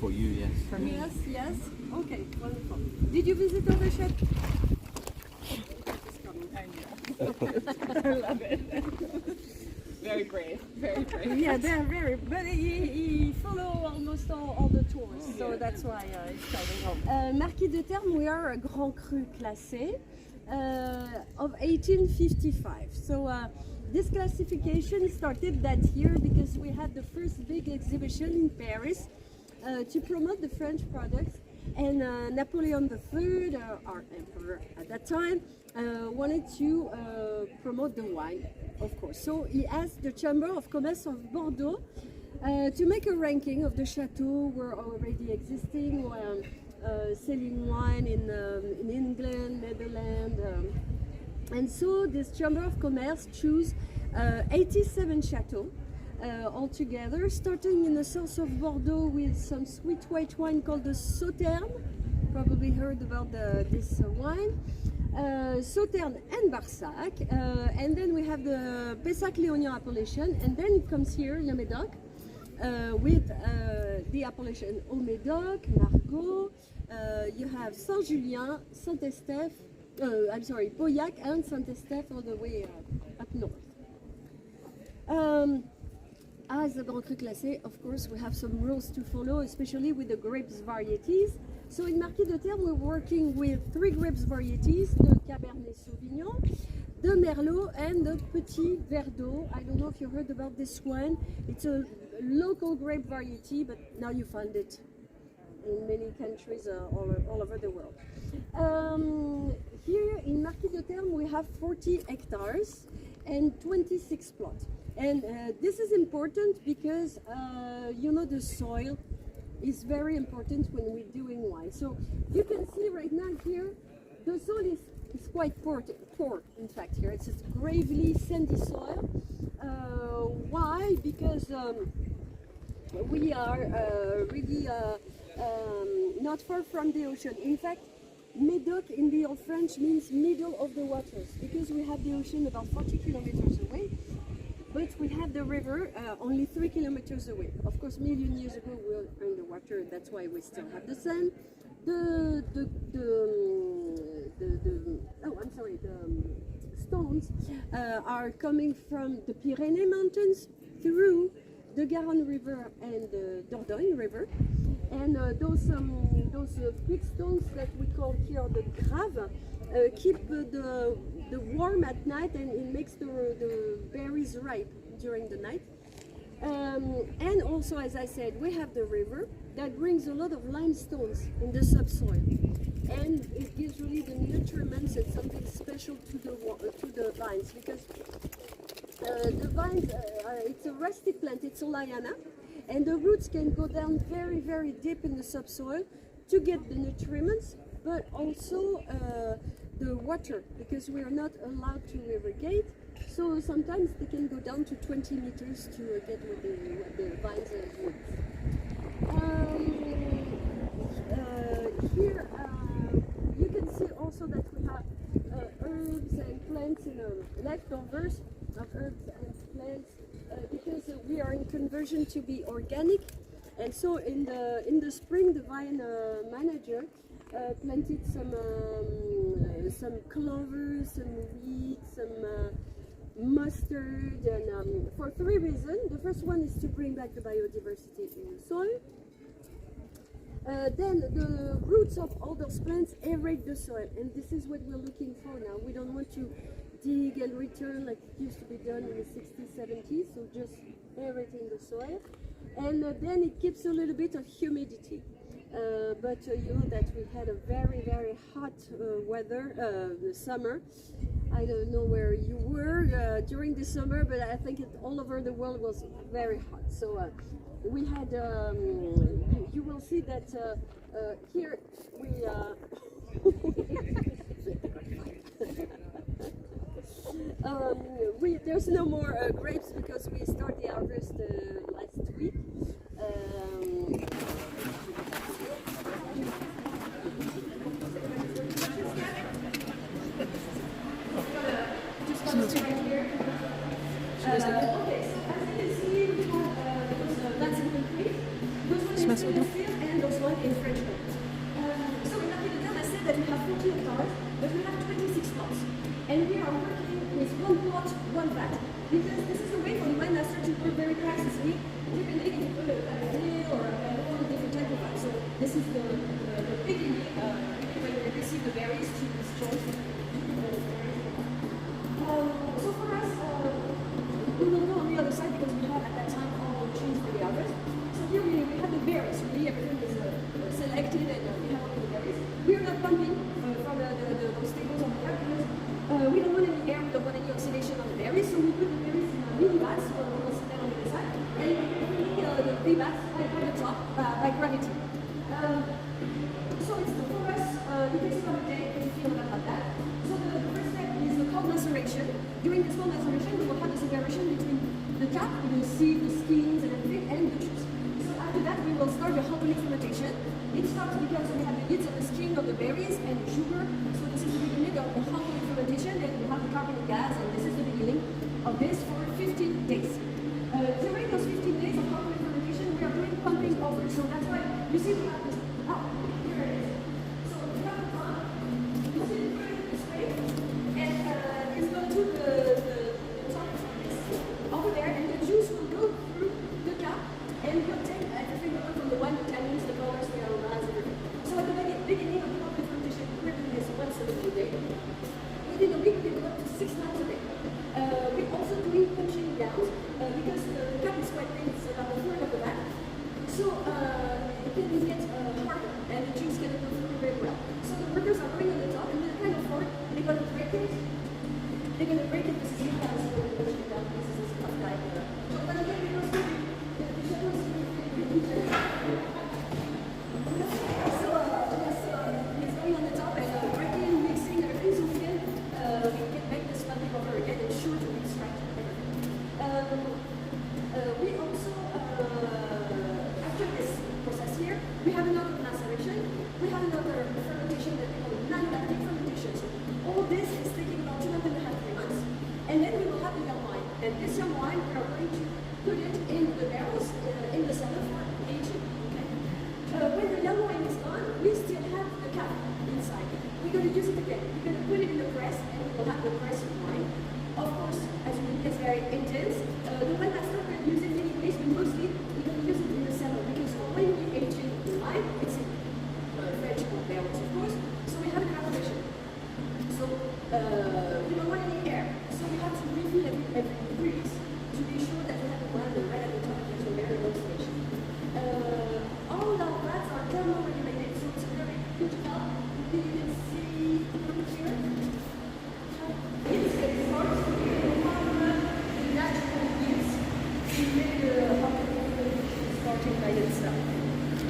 for you, yes. For me. Yes, yes. Okay, wonderful. Did you visit other chateaux? I love it. Very brave, very brave. Yeah, they're very, but he follow almost all the tours, so that's why he's coming home. Marquis de Terme, we are a Grand Cru classé of 1855. So this classification started that year because we had the first big exhibition in Paris to promote the French products, and Napoleon III, our emperor at that time, wanted to promote the wine, of course. So he asked the Chamber of Commerce of Bordeaux to make a ranking of the chateaux were already existing, selling wine in England, Netherlands, and so this Chamber of Commerce chose 87 chateaux altogether, starting in the south of Bordeaux with some sweet white wine called the Sauterne. Probably heard about this wine. Sauterne and Barsac, and then we have the Pessac-Léognan appellation, and then it comes here, Le Médoc, with the appellation Au Médoc, Margaux, you have Saint-Julien, Saint-Estèphe, I'm sorry, Pauillac and Saint-Estèphe all the way up north. As a Grand Cru classé, of course, we have some rules to follow, especially with the grapes varieties. So in Marquis de Terme, we're working with 3 grapes varieties, the Cabernet Sauvignon, the Merlot, and the Petit Verdot. I don't know if you heard about this one. It's a local grape variety, but now you find it in many countries all over the world. Here in Marquis de Terme, we have 40 hectares and 26 plots. And this is important because, you know, the soil is very important when we're doing wine. So you can see right now here, the soil is quite poor, in fact, here. It's a gravely sandy soil. Why? Because we are really not far from the ocean. In fact, Médoc in the old French means middle of the waters, because we have the ocean about 40 kilometers away. But we have the river only 3 kilometers away. Of course, million years ago we were underwater. That's why we still have the sand. The stones are coming from the Pyrenees mountains through the Garonne River and the Dordogne River. And those big stones that we call here the grave keep the warm at night, and it makes the berries ripe during the night. And also, as I said, we have the river that brings a lot of limestones in the subsoil, and it gives really the nutriments and something special to the vines, because the vines, it's a rustic plant, it's a liana, and the roots can go down very, very deep in the subsoil to get the nutriments, but also the water, because we are not allowed to irrigate. So sometimes they can go down to 20 meters to get what the vines and roots. Here you can see also that we have herbs and plants, leftovers of herbs and plants, because we are in conversion to be organic. And so in the spring, the vine manager planted some clover, some wheat, some mustard, and for 3 reasons. The first one is to bring back the biodiversity in the soil. Then the roots of all those plants aerate the soil, and this is what we're looking for now. We don't want to dig and return like it used to be done in the 60s, 70s, so just aerating the soil. And then it keeps a little bit of humidity. But you know that we had a very, very hot weather the summer. I don't know where you were during the summer, but I think all over the world was very hot. So we had, you will see that here there's no more grapes because we start the harvest last week. in French homes. So in Marquis de Terme, I said that we have 40 hectares, but we have 26 plots. And we are working with one plot, one vat, because this is a way for the wine master to work very precisely, depending if you put a hill or a different type of vat. So this is the beginning, when we receive the berries to this choice. So for us, we will go on the other side because we have at that time all the trees for the harvest. So here we have the berries. Really, everything is selected and we have all the berries. We are not pumping from those tables on the air because we don't want any air, we don't want any oxidation on the berries. So we put the berries in mini vats, so we will sit down on the other side, and we the big vats by the top by gravity. So it's for us, it takes about a day to feel about that. So the first step is the cold maceration. During this cold maceration, we will have the separation between the cap, the seed, the skins, and everything, and the juice. So after that, we will start the harmonic fermentation. It starts because we have the heats of the skin of the berries and the sugar. So this is the beginning of the harmonic fermentation, and we have the carbonic gas, and this is the beginning of this for 15 days. During those 15 days of harmonic fermentation, we are doing pumping over. So that's why you see we have this. Oh, here it is. So we have the pump. You see it going this way, and it's going to the top of this over there, and the juice will go through the cap and will take everything from the wine, the tannins, the colors, the aromas, everything. So at the beginning of the harmonic fermentation, we're doing this once a day. Within a week, we go up to 6 times a day. We're also doing punching down because the cap is quite big, it's about a third of the vat. So it can get harder and the juice cannot go through very well. So the workers are going on the top and with a kind of fork, they're going to break it. They're going to break it. This is the house where we're pushing down. This is a tough guy. So when again, we're going to it's going on the top and breaking, mixing, everything so we can make this pumping over again and sure to extract everything. We also, after this process here, we have another maceration, we have another fermentation that we call non-lactic fermentation. So all this is taking about 2.5 to 3 months, and then we will have the young wine. And this young wine, we are going to put it in the barrels in the cellar for aging. Okay? When the young wine is gone, we still have the cap inside. We're going to use it again. We're going to put it in the press, and we will have the press of wine. Of course, as you can see, it's very intense. The wine master can use it many ways, but mostly we're going to use it in the cellar because when we age the wine, it's in vegetable barrels, of course. So we have an evaporation. So we don't want any air. So we have to refill every 3 weeks to be sure that we have the wine right at the top. There's a very low station. All our vats are thermo-regulated, so it's a very good help. You can see here. It's the source of the natural yeast to make the starting by itself.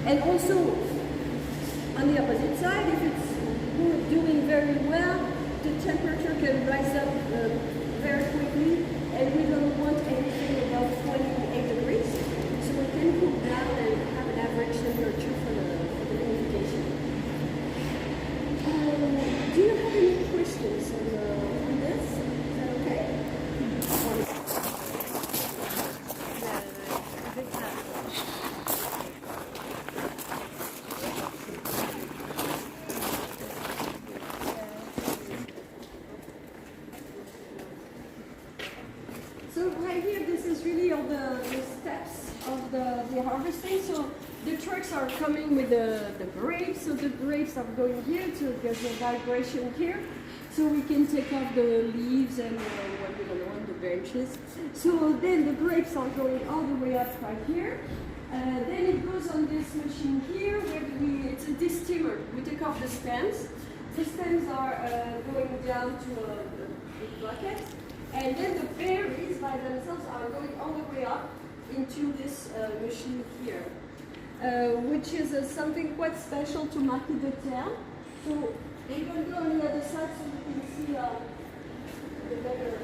And also, on the opposite side, if it's doing very well, the temperature can rise up very quickly, and we don't want anything above 28 degrees. So we can cool down and have an average temperature for the vinification. Do you have any questions on this? Is that okay? So right here, this is really all the steps of the harvesting. So the trucks are coming with the grapes. So the grapes are going here, so there's a vibration here. So we can take off the leaves and what we don't want, the branches. So then the grapes are going all the way up right here. Then it goes on this machine here where it's a distiller. We take off the stems. The stems are going down to a big bucket. And then the berries by themselves are going all the way up into this machine here, which is something quite special to Marquis de Terme. So we're going to go on the other side so you can see the better.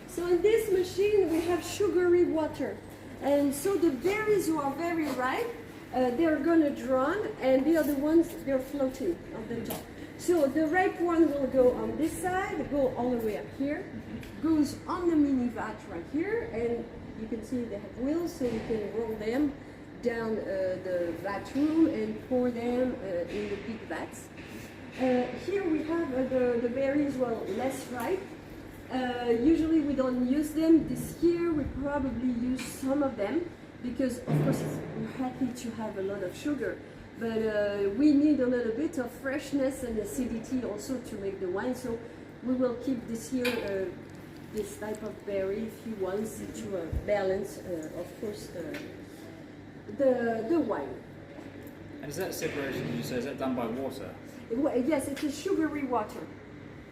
So in this machine we have sugary water. And so the berries who are very ripe, they're going to drown, and the other ones, they're floating on the top. So the ripe one will go on this side, go all the way up here, goes on the mini vat right here, and you can see they have wheels, so you can roll them down the vat room and pour them in the big vats. Here we have the berries, well, less ripe. Usually we don't use them. This year we probably use some of them because of course we're happy to have a lot of sugar, but we need a little bit of freshness and acidity also to make the wine, so we will keep this year this type of berry few ones to balance of course the wine. And is that separation, did you say, is that done by water? Yes, it's a sugary water.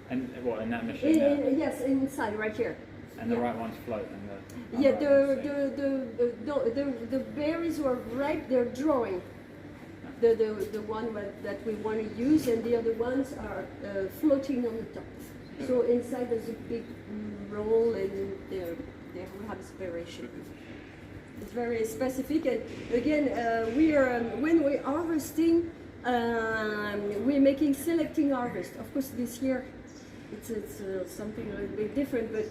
And what, in that machine there? Yes, inside, right here. And the right ones float and the... Yeah, the berries who are ripe, they're drawing. The one that we want to use, and the other ones are floating on the top. So inside there's a big roll, and there we have separation. It's very specific, and again, we are when we're harvesting, we're making selecting harvest. Of course, this year it's something a little bit different, but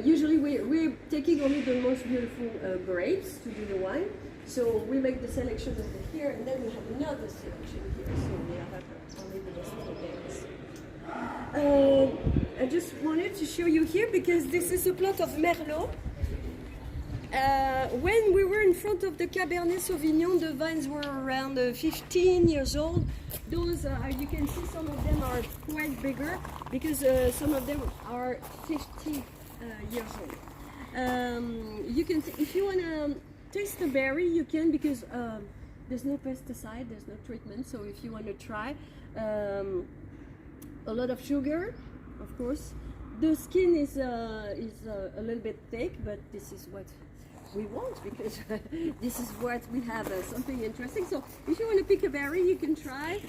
usually we're taking only the most beautiful grapes to do the wine. So we make the selection over here, and then we have another selection here. So we have only the best berries. I just wanted to show you here because this is a plot of Merlot. When we were in front of the Cabernet Sauvignon, the vines were around 15 years old. Those, you can see some of them are quite bigger because some of them are 50 years old. You can, if you want to taste the berry, you can, because there's no pesticide, there's no treatment. So if you want to try, a lot of sugar, of course. The skin is a little bit thick, but this is what we want because this is what we have, something interesting. So if you want to pick a berry, you can try.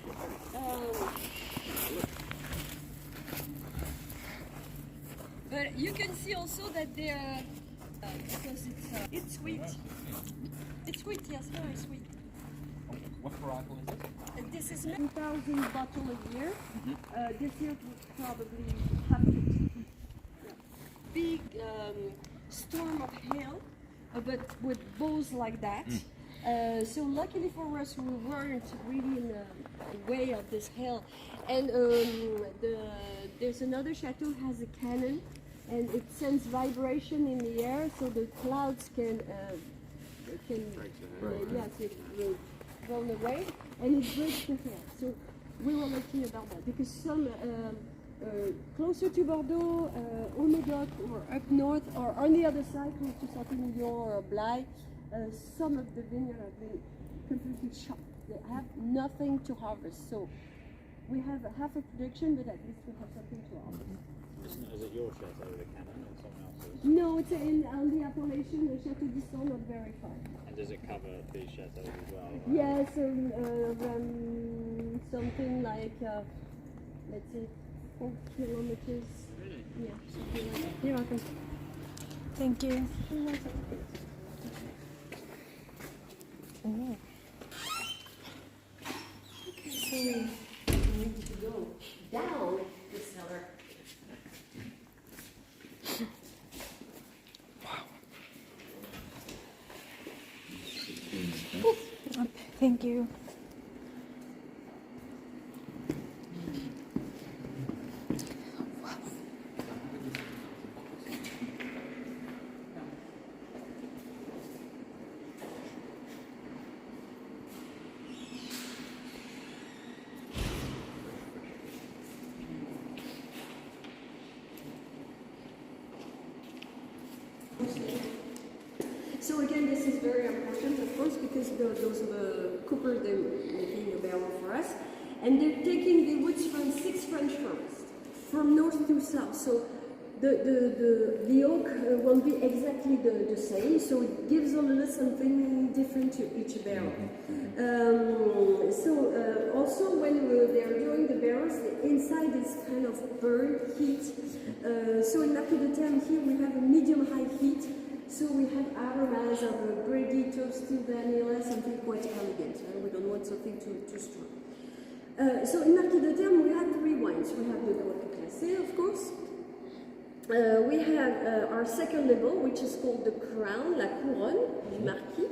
But you can see also that they are, because it's sweet. It's sweet, yes, very sweet. What varietal is it? This is 1,000 bottles a year. This year we probably have a big storm of hail, but with boughs like that. So luckily for us, we weren't really in the way of this hail. And there's another chateau has a cannon, and it sends vibration in the air, so the clouds can run away, and it breaks the hail. So we were lucky about that because some closer to Bordeaux, au Médoc, or up north, or on the other side, close to Saint-Emilion or Blaye, some of the vineyards have been completely shot. They have nothing to harvest. So we have half a production, but at least we have something to harvest. Is it your chateau, the cannon, or someone else's? No, it's on the appellation, the Château d'Isson, not very far. And does it cover these chateaux as well? Yes, something like, let's say, 4 kilometers. Really? Yeah, something like that. You're welcome. Thank you. You're welcome. Oh. Okay, so we need to go down the cellar. Okay, thank you. So again, this is very important, of course, because those are the coopers, they're making a barrel for us, and they're taking the woods from 6 French forests, from north to south. So the oak won't be exactly the same, so it gives a little something different to each barrel. Also when they're doing the barrels, the inside is kind of burn heat. So in Marquis de Terme here we have a medium-high heat. So we have aromas of bready, toasty vanilla, something quite elegant. We don't want something too strong. So in Marquis de Terme we have 3 wines. We have the Grand Cru Classé, of course. We have our second level, which is called the Crown, La Couronne du Marquis.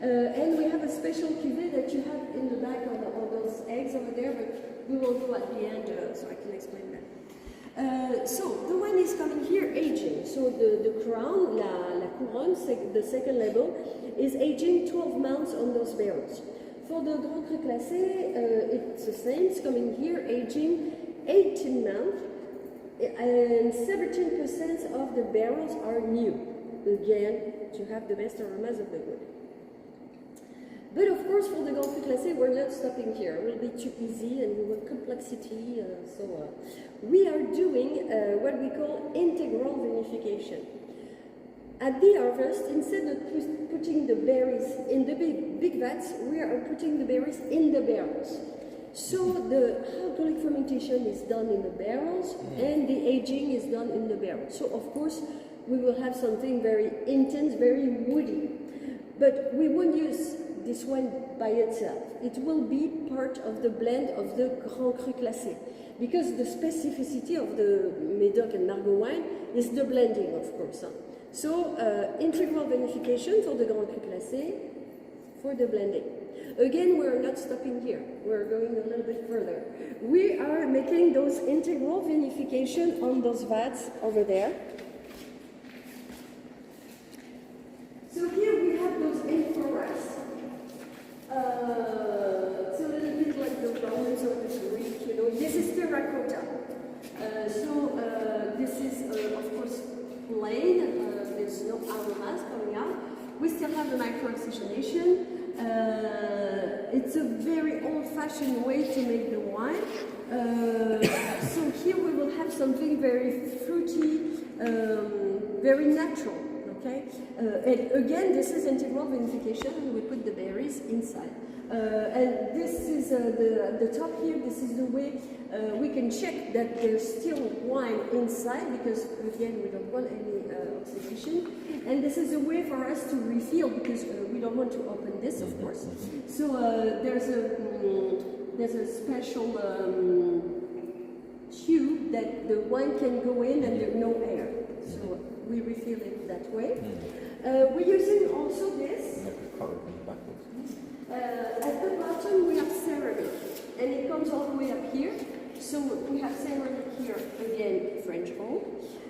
And we have a special cuvée that you have in the back of all those eggs over there, but we will go at the end so I can explain that. So the wine is coming here aging. So the Crown, La Couronne, the second level, is aging 12 months on those barrels. For the Grand Cru Classé, it's the same. It's coming here aging 18 months, and 17% of the barrels are new. Again, to have the best aromas of the wood. But of course, for the Grand Cru Classé, we're not stopping here. It will be too easy and we want complexity. We are doing what we call integral vinification. At the harvest, instead of putting the berries in the big vats, we are putting the berries in the barrels. So the alcoholic fermentation is done in the barrels and the aging is done in the barrels. So of course, we will have something very intense, very woody. But we won't use this wine by itself. It will be part of the blend of the Grand Cru Classé. Because the specificity of the Médoc and Margaux wine is the blending, of course. So, integral vinification for the Grand Cru Classé, for the blending. Again, we're not stopping here. We're going a little bit further. We are making those integral vinification on those vats over there. So here we have those inflorescence. It's a little bit like the Romans or the Greek, you know. This is terracotta. This is, of course, plain. There's no aromas coming out. We still have the micro-oxygenation. It's a very old-fashioned way to make the wine. So here we will have something very fruity, very natural. Okay, and again, this is integral vinification. We put the berries inside, and this is the top here. This is the way we can check that there's still wine inside, because again, we don't want any oxidation. And this is a way for us to refill, because we don't want to open this, of course. So there's a special tube that the wine can go in, and there's no air. So we refill it that way. We're using also this. At the bottom we have ceramic, and it comes all the way up here. So we have ceramic here, again, French oak.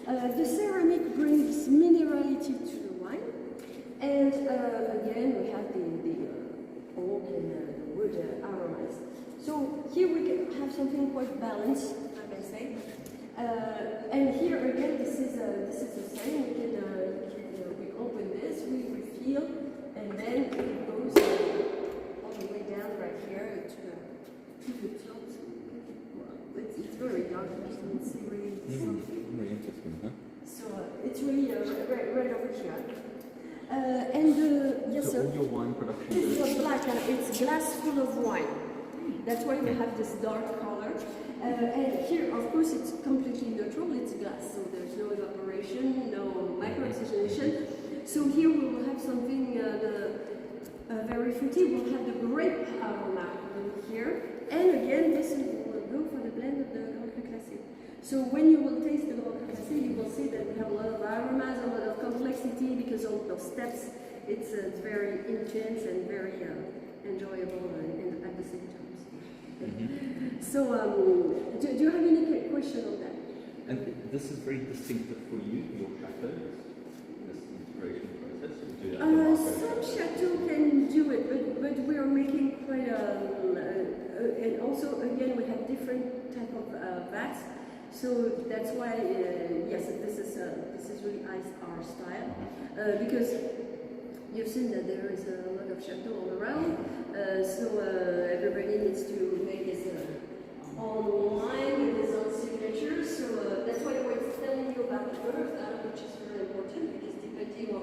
The ceramic brings minerality to the wine, and again we have the oak and the wood aromas. So here we can have something quite balanced, I may say. And here again, this is the same. We open this, we refill, and then it goes all the way down right here to the top. It's very dark. You can see really something. Very interesting, huh? So it's really right over here. Yes, so sir. all your wine production This is a black, it's glass full of wine. That's why we have this dark color. And here, of course, it's completely neutral. It's glass, so there's no evaporation, no micro-oxygenation. So here we will have something very fruity. We'll have the grape aroma here. And again, this will go for the blend of the Grand Cru Classé. So when you will taste the Grand Cru Classé, you will see that we have a lot of aromas, a lot of complexity, because of those steps. It's very intense and very enjoyable at the same time. So, do you have any question on that? And this is very distinctive for you, your chateau, this integration process? Or do you Some chateaux can do it, but we are making quite and also again we have different type of vats. So that's why yes, this is really our style, because you've seen that there is a lot of chateaux all around. So everybody needs to make his own wine with his own signature. So that's why we're telling you about the earth, which is very important, because depending on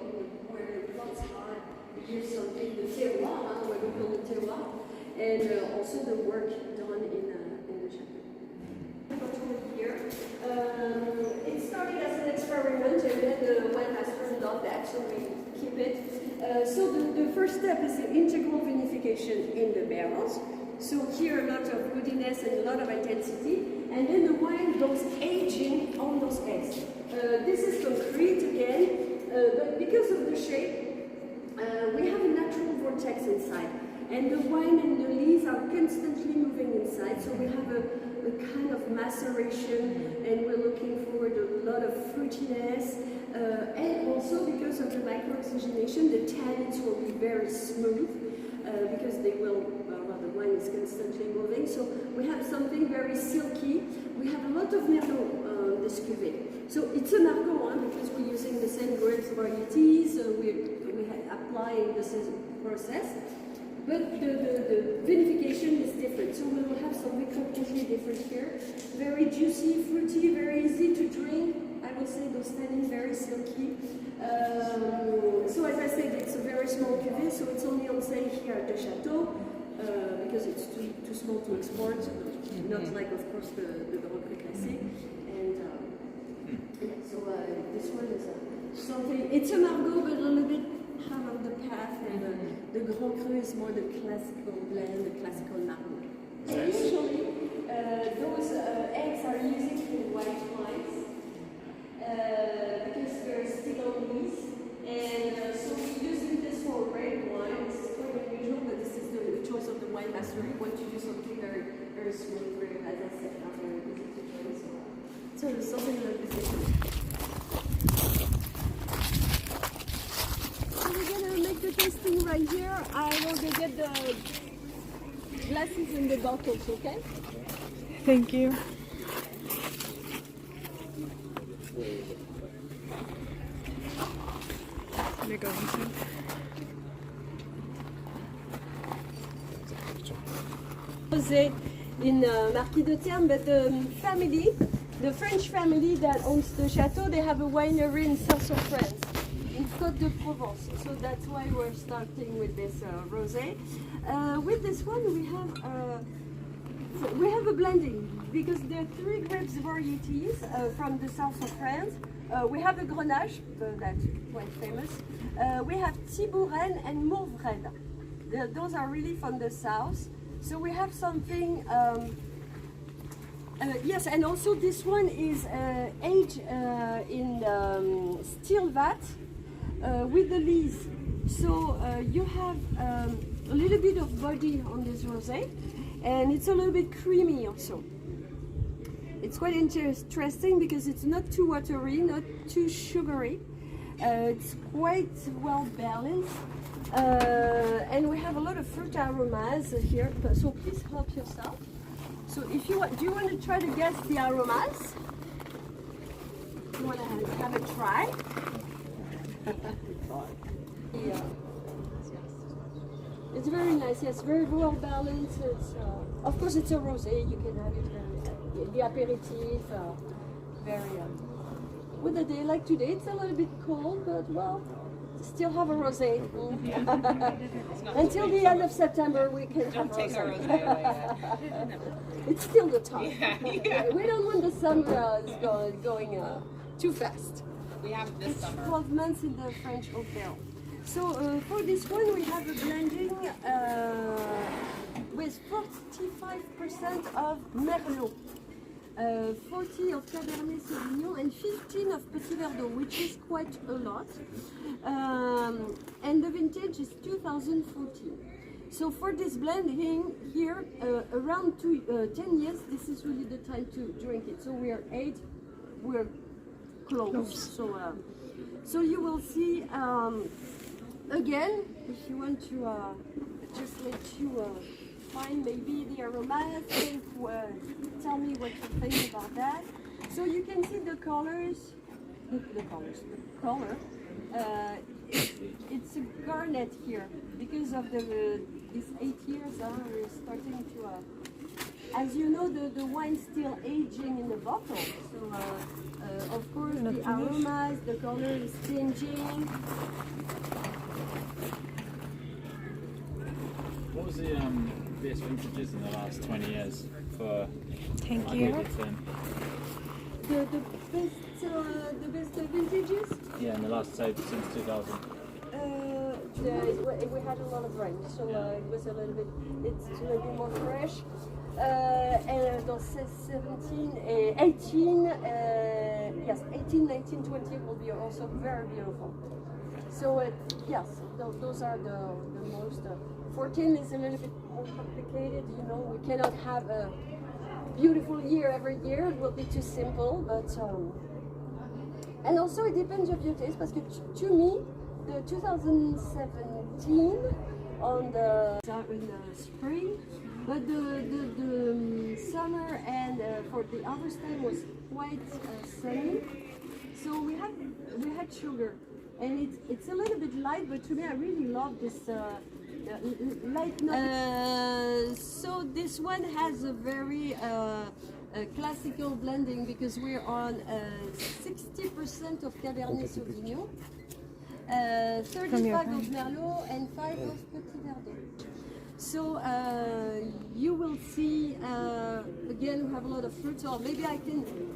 where the plots are, it gives something, the terroir, what we call the terroir, and also the work done in the chateau. Here, it started as an experiment, and then the wine master loved that, so we keep it. So the first step is the integral vinification in the barrels. So here a lot of woodiness and a lot of intensity, and then the wine goes aging on those eggs. This is concrete again, but because of the shape, we have a natural vortex inside. And the wine and the lees are constantly moving inside, so we have a kind of maceration, and we're looking forward to a lot of fruitiness. And also because of the micro-oxygenation, the tannins will be very smooth because they will, the wine is constantly moving. So we have something very silky. We have a lot of Merlot this cuvée. So it's a Margaux because we're using the same grapes varieties. We're applying the same process. But the vinification is different, so we will have something completely different here. Very juicy, fruity, very easy to drink. I would say those tannins very silky. So as I said, it's a very small cuvée, so it's only on sale here at the Château because it's too small to export. Not like, of course, the Grand Cru Classique. And yeah, so this one is something. It's a Margaux, but a little bit out of the path, and the Grand Cru is more the classical blend, the classical Margaux. So usually those eggs are used in white wines because they're still on lees, and so we're using this for red wine. This is quite unusual, but this is the choice of the wine master. We want to do something very, very smooth, very, as I said, not very easy to drink. So there's something a little bit different. The tasting right here. I will go get the glasses and the bottles, okay? Thank you. Let me go inside. José in Marquis de Terme, but the family, the French family that owns the chateau, they have a winery in south of France. In Côte de Provence, so that's why we're starting with this rosé. With this one, we have a blending because there are 3 grapes varieties from the south of France. We have a Grenache, that's quite famous. We have Thibaut-Rennes and Mourvèdre. Those are really from the south. So we have something. Yes, and also this one is aged in steel vat. With the lees, so you have a little bit of body on this rosé, and it's a little bit creamy also. It's quite interesting because it's not too watery, not too sugary. It's quite well balanced, and we have a lot of fruit aromas here. So please help yourself. So if you want, do you want to try to guess the aromas? You want to have a try? Yeah. It's very nice. Yes, very well balanced. It's, of course, it's a rosé. You can have it very the aperitif. Very. With a day like today, it's a little bit cold, but well, still have a rosé. Until the end of September, we can have rosé. It's still the time. Yeah. We don't want the summer going too fast. We have this it's summer. 12 months in the French hotel. So for this one, we have a blending with 45% of Merlot, 40 of Cabernet Sauvignon, and 15 of Petit Verdot, which is quite a lot. And the vintage is 2014. So for this blending here, around 10 years, this is really the time to drink it. So we're close. So you will see again, if you want to just let you find maybe the aromas, tell me what you think about that. So you can see the colors, the color. It's a garnet here because of these 8 years. We're starting to. As you know, the wine's still aging in the bottle, so of course the aromas, the color is changing. What was the best vintages in the last 20 years for? Thank you. The best vintages? Yeah, in the last, say, since 2000. We had a lot of rain, so it was a little bit. It's a little bit more fresh. And dans 17, 18, yes, 18, 19, 20 will be also very beautiful. So yes, those are the most. 14 is a little bit more complicated. You know, we cannot have a beautiful year every year. It will be too simple. But and also it depends of your taste. Because to me, the 2017 on the in the spring, but the summer and for the harvest time was quite sunny. So we had sugar. And it's a little bit light, but to me I really love this light note. So this one has a very classical blending because we're on 60% of Cabernet Sauvignon, 35 of Merlot, and 5 of Petit Verdot. So you will see again we have a lot of fruits. Or maybe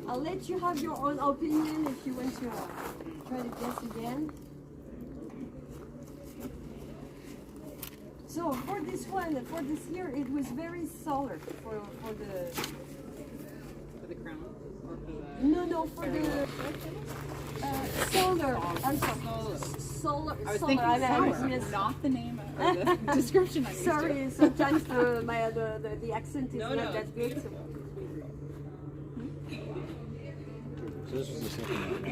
I'll let you have your own opinion if you want to try to guess again. So for this one, for this year, it was very solar for the crown or for the. No, for the solar. I'm sorry. Solar. I was thinking sour, yes. not the name or the description. I'm used to. Sorry, sometimes the accent is not that good. So. So this was the second one.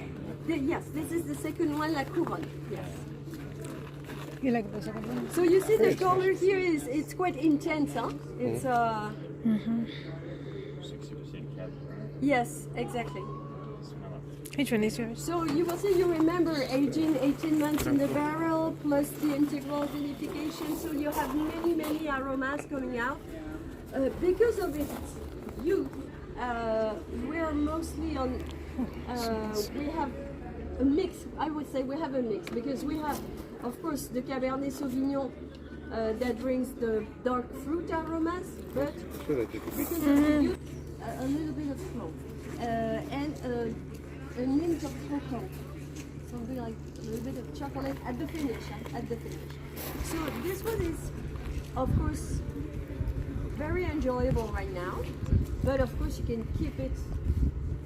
Yes, this is the second one, La Couronne. Yes. You like the second one? So you see the color here it's quite intense, huh? It's 60% Cab. yes, exactly. Smell it. Which one is yours? So you will see, you remember aging 18 months in the barrel plus the integral vinification. So you have many aromas coming out. Because of its youth, we are mostly on. We have a mix. I would say we have a mix because we have, of course, the Cabernet Sauvignon that brings the dark fruit aromas, but because of the youth, a little bit of flow and a hint of cocoa, something like a little bit of chocolate at the finish. So this one is, of course, very enjoyable right now, but of course you can keep it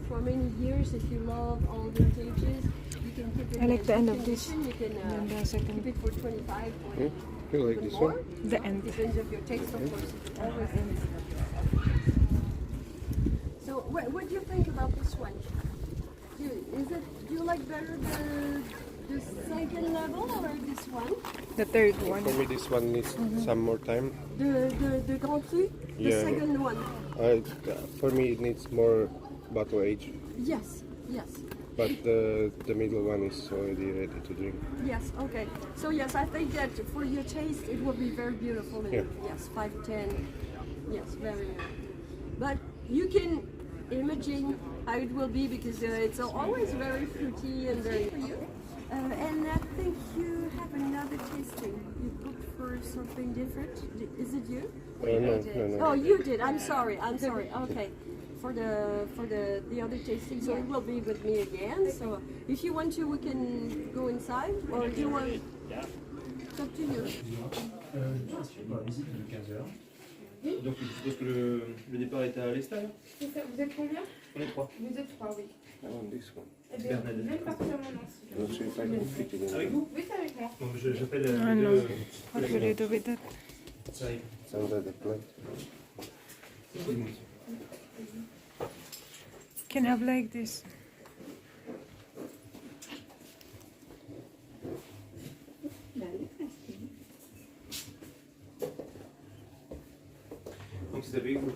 for many years if you love all vintages. You can keep it. I like in the end good of this. condition. You can And the second. keep it for 25 or You like even this more. one? The end. Depends of your taste, of course. Always. So, what do you think about this one? Do you like better the second level or this one? The third one. For me, this one needs some more time. The Grand Cru? The Yeah. second one? For me, it needs more bottle age. Yes. But the middle one is already ready to drink. Yes, okay. So yes, I think that for your taste it will be very beautiful. Yeah. Yes, 5-10. Yes, very. But you can imagine how it will be because it's always very fruity and very for you. And I think you have another tasting. You booked for something different. Is it you? No. Oh, you did. I'm sorry. Okay. For the other tasting, so it will be with me again. So if you want to, we can go inside, or do you want? Yeah. It's up to you. Pour la visite de 15h. Donc je suppose que le départ est à l'Estade. C'est ça, vous êtes combien? On est 3. Vous êtes 3, oui. I want this one. Eh bien, Bernadette. même partir mon nom, s'il vous Not sure if I can fit it in. Avec vous? plaît. Oui, c'est avec moi. Donc j'appelle Ah les non. deux. What will you do with that? Ça arrive. It's under the plate. Can have like this. Donc c'est avec vous.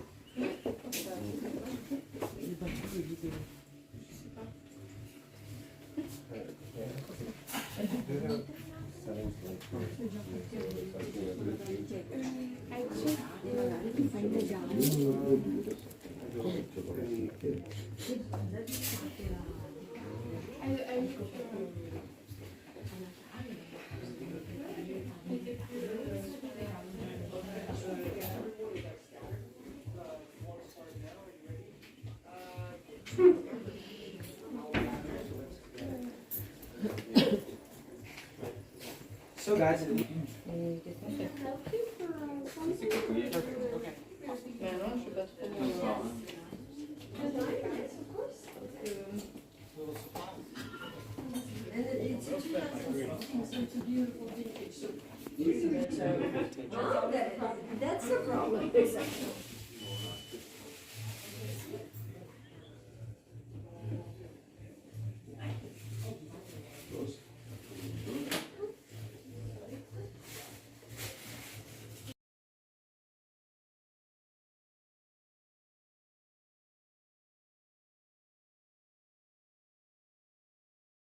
So guys, And it's a 2016, so it's a beautiful vintage. So, that's a problem.